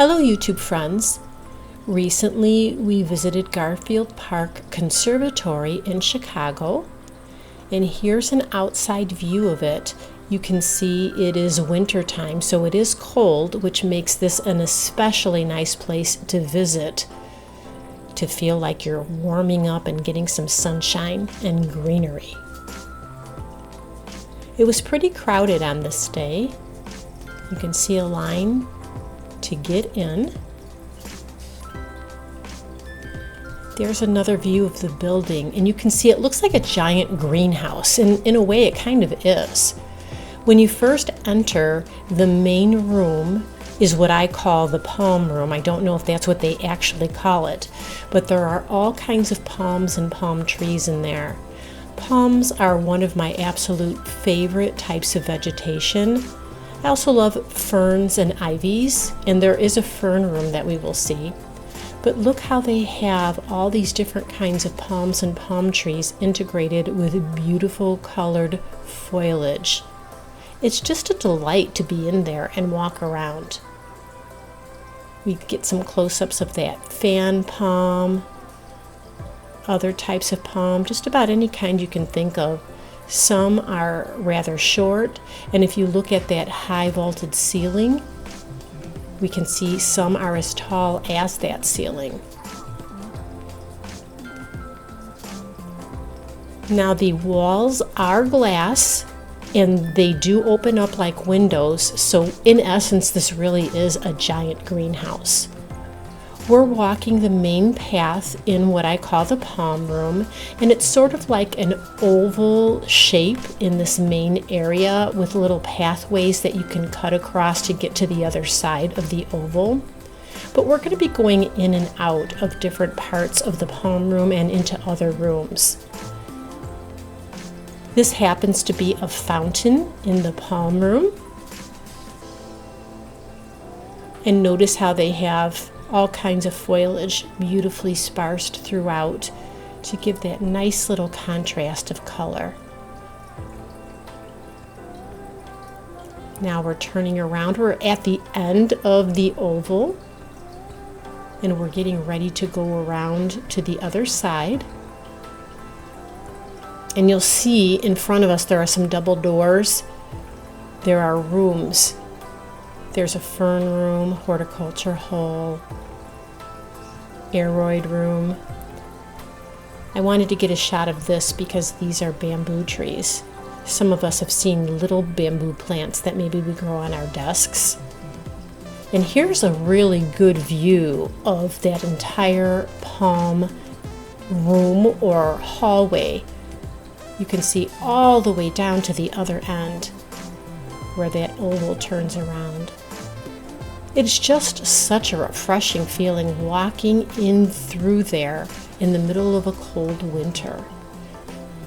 Hello YouTube friends. Recently we visited Garfield Park Conservatory in Chicago, and here's an outside view of it. You can see it is winter time, so it is cold, which makes this an especially nice place to visit, to feel like you're warming up and getting some sunshine and greenery. It was pretty crowded on this day. You can see a line to get in. There's another view of the building, and you can see it looks like a giant greenhouse, and in a way it kind of is. When you first enter, the main room is what I call the palm room. I don't know if that's what they actually call it, but there are all kinds of palms and palm trees in there. Palms are one of my absolute favorite types of vegetation. I also love ferns and ivies, and there is a fern room that we will see. But look how they have all these different kinds of palms and palm trees integrated with beautiful colored foliage. It's just a delight to be in there and walk around. We get some close-ups of that fan palm, other types of palm, just about any kind you can think of. Some are rather short, and if you look at that high vaulted ceiling, we can see some are as tall as that ceiling. Now the walls are glass, and they do open up like windows, so in essence this really is a giant greenhouse. We're walking the main path in what I call the palm room, and it's sort of like an oval shape in this main area with little pathways that you can cut across to get to the other side of the oval. But we're going to be going in and out of different parts of the palm room and into other rooms. This happens to be a fountain in the palm room. And notice how they have all kinds of foliage beautifully sparsed throughout to give that nice little contrast of color. Now we're turning around. We're at the end of the oval, and we're getting ready to go around to the other side. And you'll see in front of us there are some double doors. There are rooms. There's a fern room, horticulture hall, aeroid room. I wanted to get a shot of this because these are bamboo trees. Some of us have seen little bamboo plants that maybe we grow on our desks. And here's a really good view of that entire palm room or hallway. You can see all the way down to the other end where that oval turns around. It's just such a refreshing feeling walking in through there in the middle of a cold winter.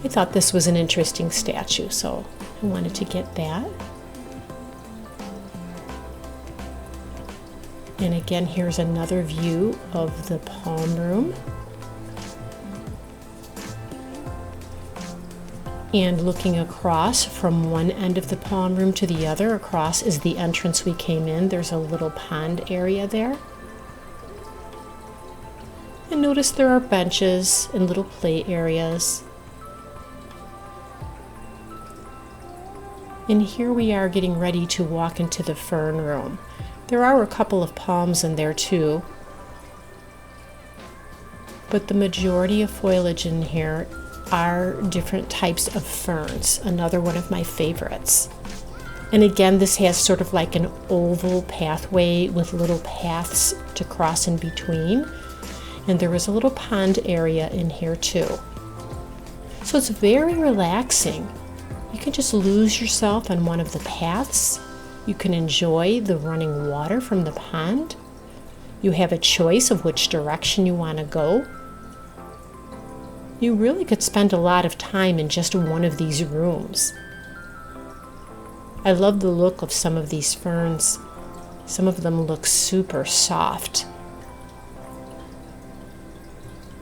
I thought this was an interesting statue, so I wanted to get that. And again, here's another view of the palm room. And looking across from one end of the palm room to the other, across is the entrance we came in. There's a little pond area there. And notice there are benches and little play areas. And here we are getting ready to walk into the fern room. There are a couple of palms in there too, but the majority of foliage in here are different types of ferns, another one of my favorites. And again, this has sort of like an oval pathway with little paths to cross in between. And there was a little pond area in here too. So it's very relaxing. You can just lose yourself on one of the paths. You can enjoy the running water from the pond. You have a choice of which direction you want to go. You really could spend a lot of time in just one of these rooms. I love the look of some of these ferns. Some of them look super soft.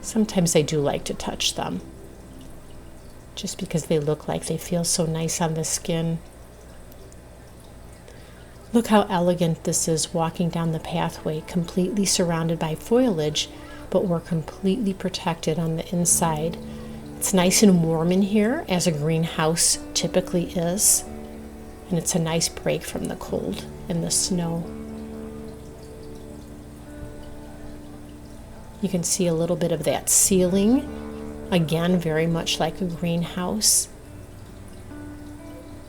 Sometimes I do like to touch them, just because they look like they feel so nice on the skin. Look how elegant this is, walking down the pathway, completely surrounded by foliage, but we're completely protected on the inside. It's nice and warm in here, as a greenhouse typically is, and it's a nice break from the cold and the snow. You can see a little bit of that ceiling, again, very much like a greenhouse.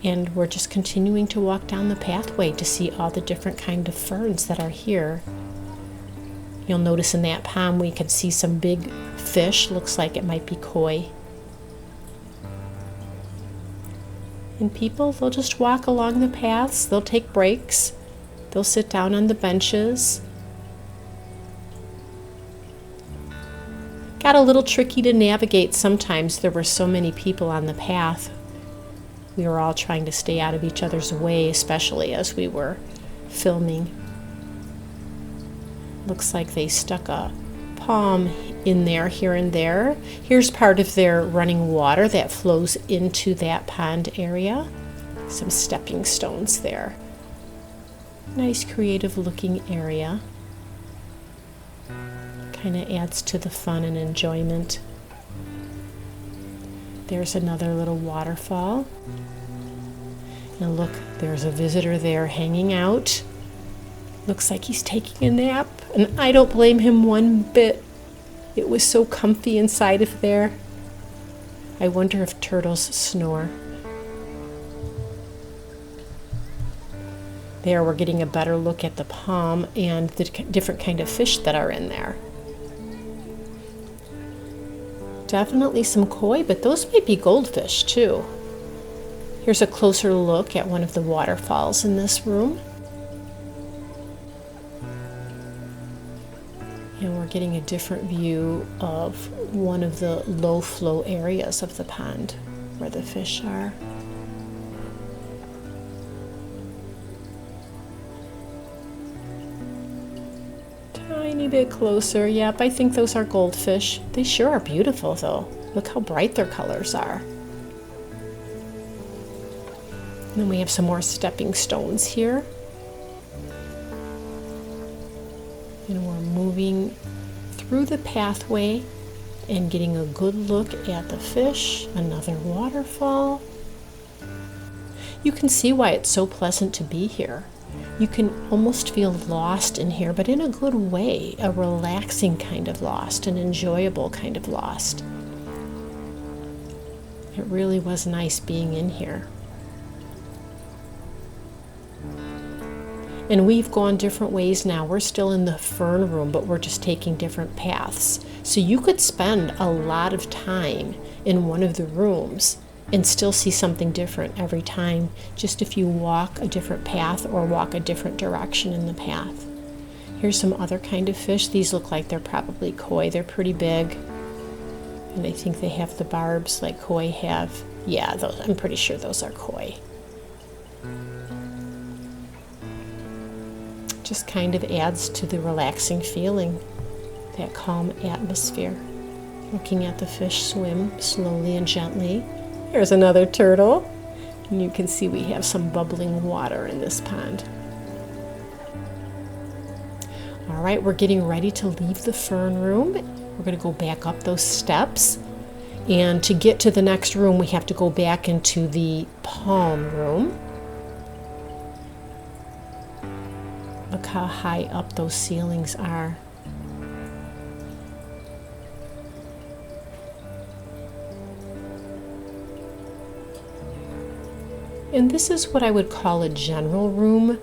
And we're just continuing to walk down the pathway to see all the different kind of ferns that are here. You'll notice in that pond we can see some big fish, looks like it might be koi. And people, they'll just walk along the paths, they'll take breaks, they'll sit down on the benches. Got a little tricky to navigate sometimes. There were so many people on the path. We were all trying to stay out of each other's way, especially as we were filming. Looks like they stuck a palm in there, here and there. Here's part of their running water that flows into that pond area. Some stepping stones there. Nice creative looking area. Kind of adds to the fun and enjoyment. There's another little waterfall. And look, there's a visitor there hanging out. Looks like he's taking a nap, and I don't blame him one bit. It was so comfy inside of there. I wonder if turtles snore. There, we're getting a better look at the palm and the different kind of fish that are in there. Definitely some koi, but those might be goldfish too. Here's a closer look at one of the waterfalls in this room. And we're getting a different view of one of the low flow areas of the pond where the fish are. Tiny bit closer. Yep, I think those are goldfish. They sure are beautiful though. Look how bright their colors are. And then we have some more stepping stones here. And we're moving through the pathway and getting a good look at the fish. Another waterfall. You can see why it's so pleasant to be here. You can almost feel lost in here, but in a good way, a relaxing kind of lost, an enjoyable kind of lost. It really was nice being in here. And we've gone different ways now. We're still in the fern room, but we're just taking different paths. So you could spend a lot of time in one of the rooms and still see something different every time, just if you walk a different path or walk a different direction in the path. Here's some other kind of fish. These look like they're probably koi. They're pretty big. And I think they have the barbs like koi have. Yeah, those, I'm pretty sure those are koi. Just kind of adds to the relaxing feeling, that calm atmosphere. Looking at the fish swim slowly and gently. There's another turtle. And you can see we have some bubbling water in this pond. All right, we're getting ready to leave the fern room. We're going to go back up those steps. And to get to the next room, we have to go back into the palm room. Look how high up those ceilings are. And this is what I would call a general room.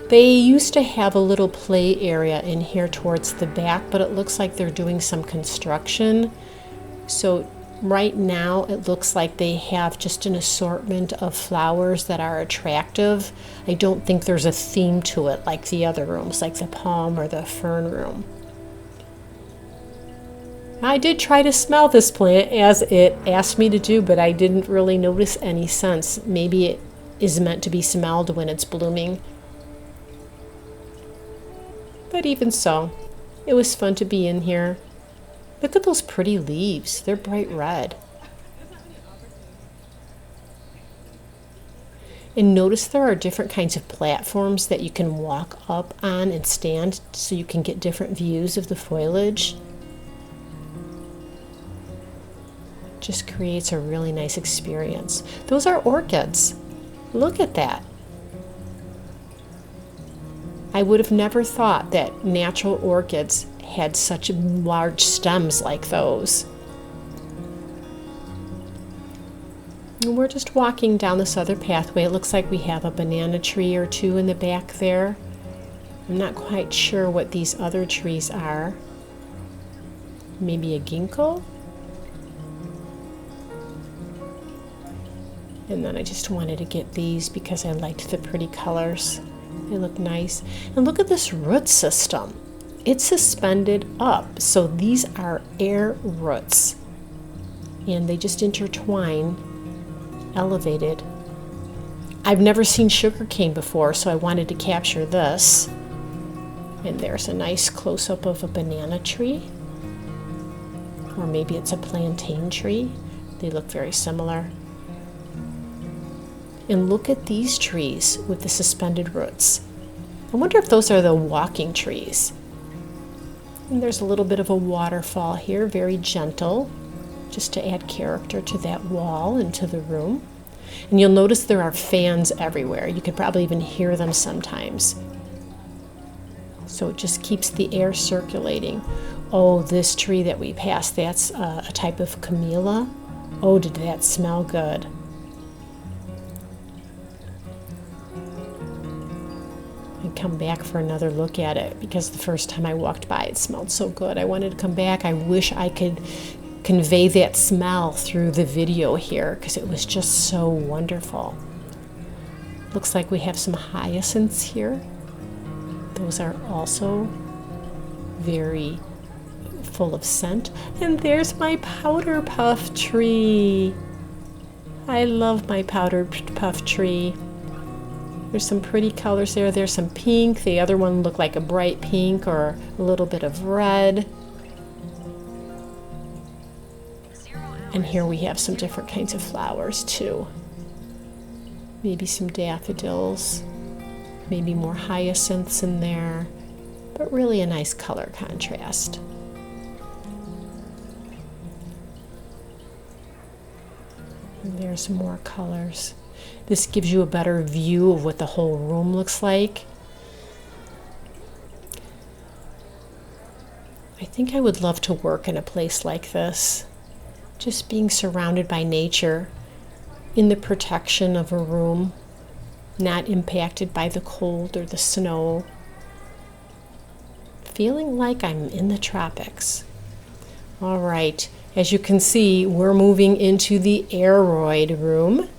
They used to have a little play area in here towards the back, but it looks like they're doing some construction. So right now it looks like they have just an assortment of flowers that are attractive. I don't think there's a theme to it like the other rooms, like the palm or the fern room. I did try to smell this plant as it asked me to do, but I didn't really notice any scents. Maybe it is meant to be smelled when it's blooming. But even so, it was fun to be in here. Look at those pretty leaves. They're bright red. And notice there are different kinds of platforms that you can walk up on and stand so you can get different views of the foliage. Just creates a really nice experience. Those are orchids. Look at that. I would have never thought that natural orchids had such large stems like those. And we're just walking down this other pathway. It looks like we have a banana tree or two in the back there. I'm not quite sure what these other trees are. Maybe a ginkgo? And then I just wanted to get these because I liked the pretty colors. They look nice. And look at this root system. It's suspended up. So these are air roots. And they just intertwine, elevated. I've never seen sugarcane before, so I wanted to capture this. And there's a nice close-up of a banana tree. Or maybe it's a plantain tree. They look very similar. And look at these trees with the suspended roots. I wonder if those are the walking trees. And there's a little bit of a waterfall here, very gentle, just to add character to that wall and to the room. And you'll notice there are fans everywhere. You could probably even hear them sometimes. So it just keeps the air circulating. Oh, this tree that we passed, that's a type of camellia. Oh, did that smell good. Come back for another look at it because the first time I walked by it smelled so good. I wanted to come back. I wish I could convey that smell through the video here because it was just so wonderful. Looks like we have some hyacinths here. Those are also very full of scent. And there's my powder puff tree. I love my powder puff tree. There's some pretty colors there. There's some pink. The other one looked like a bright pink or a little bit of red. And here we have some different kinds of flowers too. Maybe some daffodils, maybe more hyacinths in there, but really a nice color contrast. And there's more colors. This gives you a better view of what the whole room looks like. I think I would love to work in a place like this. Just being surrounded by nature, in the protection of a room, not impacted by the cold or the snow. Feeling like I'm in the tropics. All right, as you can see, we're moving into the aeroid room.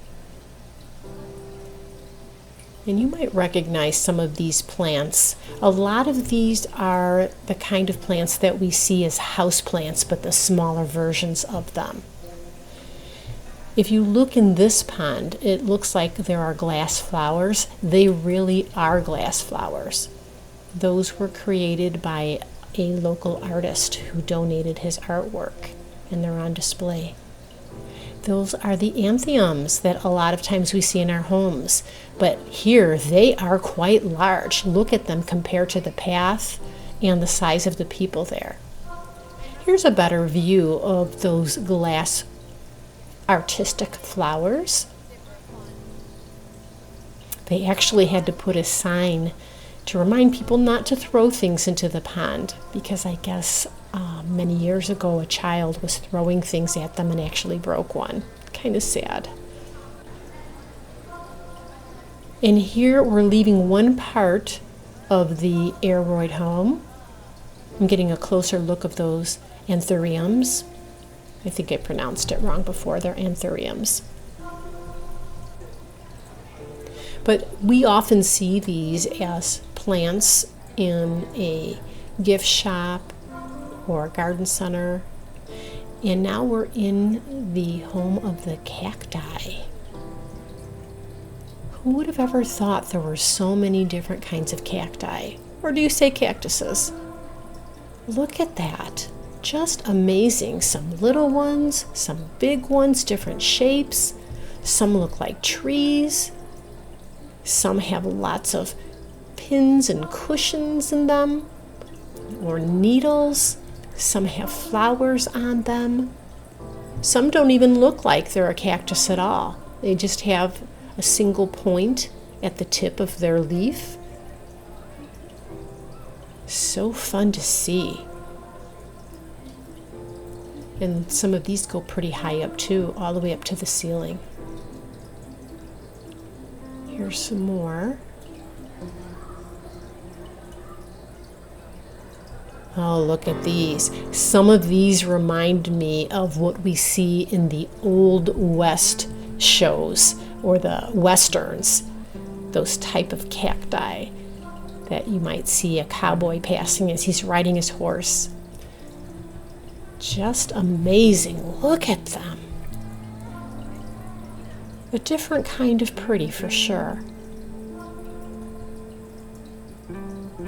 And you might recognize some of these plants. A lot of these are the kind of plants that we see as house plants, but the smaller versions of them. If you look in this pond, it looks like there are glass flowers. They really are glass flowers. Those were created by a local artist who donated his artwork, and they're on display. Those are the anthuriums that a lot of times we see in our homes. But here, they are quite large. Look at them compared to the path and the size of the people there. Here's a better view of those glass artistic flowers. They actually had to put a sign to remind people not to throw things into the pond because I guess many years ago a child was throwing things at them and actually broke one. Kind of sad. And here we're leaving one part of the aeroid home. I'm getting a closer look of those anthuriums. I think I pronounced it wrong before. They're anthuriums. But we often see these as plants in a gift shop or a garden center. And now we're in the home of the cacti. Who would have ever thought there were so many different kinds of cacti? Or do you say cactuses? Look at that. Just amazing. Some little ones, some big ones, different shapes. Some look like trees. Some have lots of pins and cushions in them, or needles. Some have flowers on them. Some don't even look like they're a cactus at all. They just have a single point at the tip of their leaf. So fun to see. And some of these go pretty high up too, all the way up to the ceiling. Here's some more. Oh, look at these. Some of these remind me of what we see in the Old West shows or the Westerns. Those type of cacti that you might see a cowboy passing as he's riding his horse. Just amazing. Look at them. A different kind of pretty for sure.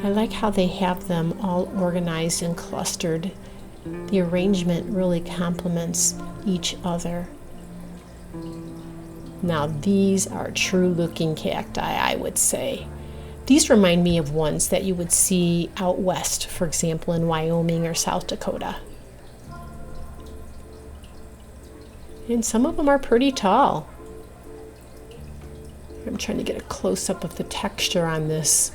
I like how they have them all organized and clustered. The arrangement really complements each other. Now these are true looking cacti, I would say. These remind me of ones that you would see out west, for example, in Wyoming or South Dakota. And some of them are pretty tall. I'm trying to get a close-up of the texture on this.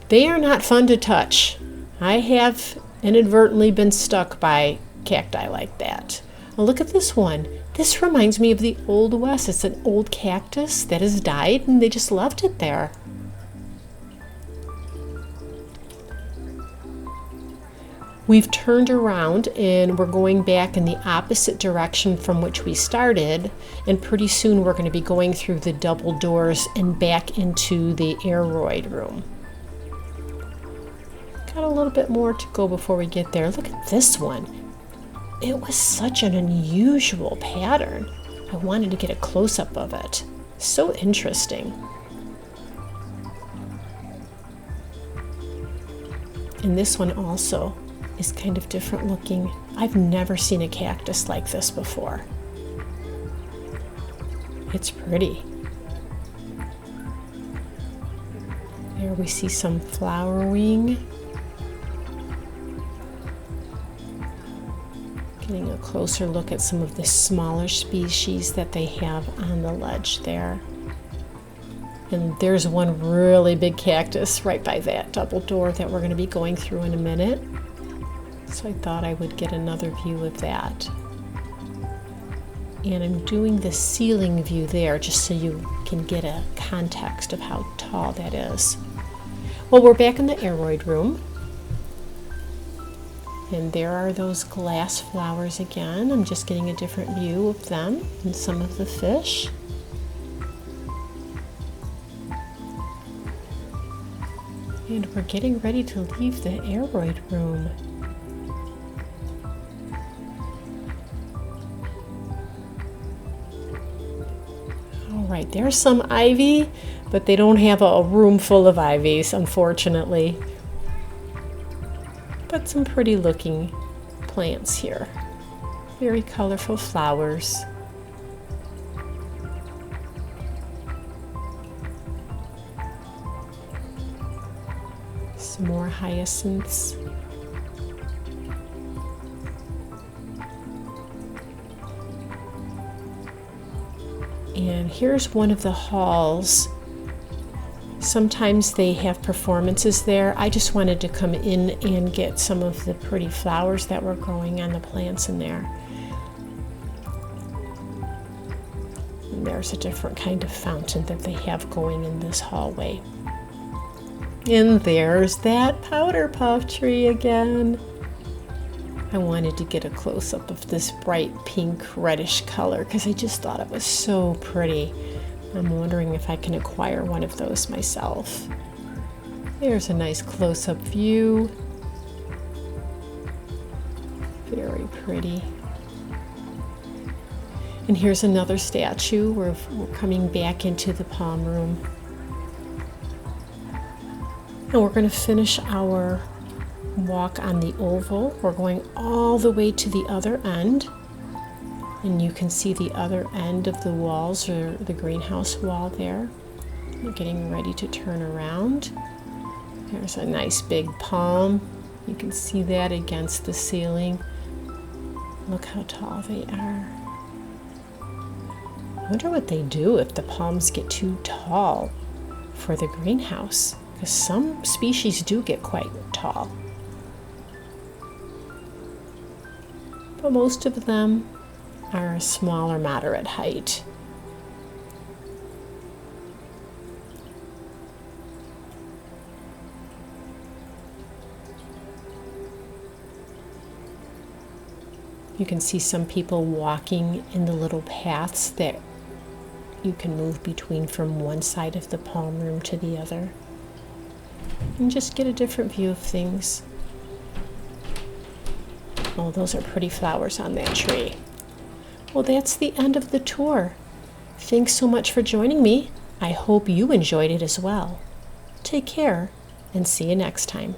They are not fun to touch. I have inadvertently been stuck by cacti like that. Now look at this one. This reminds me of the Old West. It's an old cactus that has died and they just left it there. We've turned around and we're going back in the opposite direction from which we started, and pretty soon we're going to be going through the double doors and back into the aeroid room. Got a little bit more to go before we get there. Look at this one. It was such an unusual pattern. I wanted to get a close-up of it. So interesting. And this one also is kind of different looking. I've never seen a cactus like this before. It's pretty. There we see some flowering. Getting a closer look at some of the smaller species that they have on the ledge there. And there's one really big cactus right by that double door that we're going to be going through in a minute. So I thought I would get another view of that. And I'm doing the ceiling view there just so you can get a context of how tall that is. Well, we're back in the aeroid room. And there are those glass flowers again. I'm just getting a different view of them and some of the fish. And we're getting ready to leave the aeroid room. All right, there's some ivy, but they don't have a room full of ivies, unfortunately. But some pretty looking plants here. Very colorful flowers. Some more hyacinths. And here's one of the halls. Sometimes they have performances there. I just wanted to come in and get some of the pretty flowers that were growing on the plants in there. And there's a different kind of fountain that they have going in this hallway. And there's that powder puff tree again. I wanted to get a close-up of this bright pink reddish color because I just thought it was so pretty. I'm wondering if I can acquire one of those myself. There's a nice close-up view. Very pretty. And here's another statue. We're coming back into the palm room. And we're going to finish our walk on the oval. We're going all the way to the other end. And you can see the other end of the walls, or the greenhouse wall there. We're getting ready to turn around. There's a nice big palm. You can see that against the ceiling. Look how tall they are. I wonder what they do if the palms get too tall for the greenhouse, because some species do get quite tall. But most of them are a small or moderate height. You can see some people walking in the little paths that you can move between from one side of the palm room to the other. And just get a different view of things. Oh, those are pretty flowers on that tree. Well, that's the end of the tour. Thanks so much for joining me. I hope you enjoyed it as well. Take care and see you next time.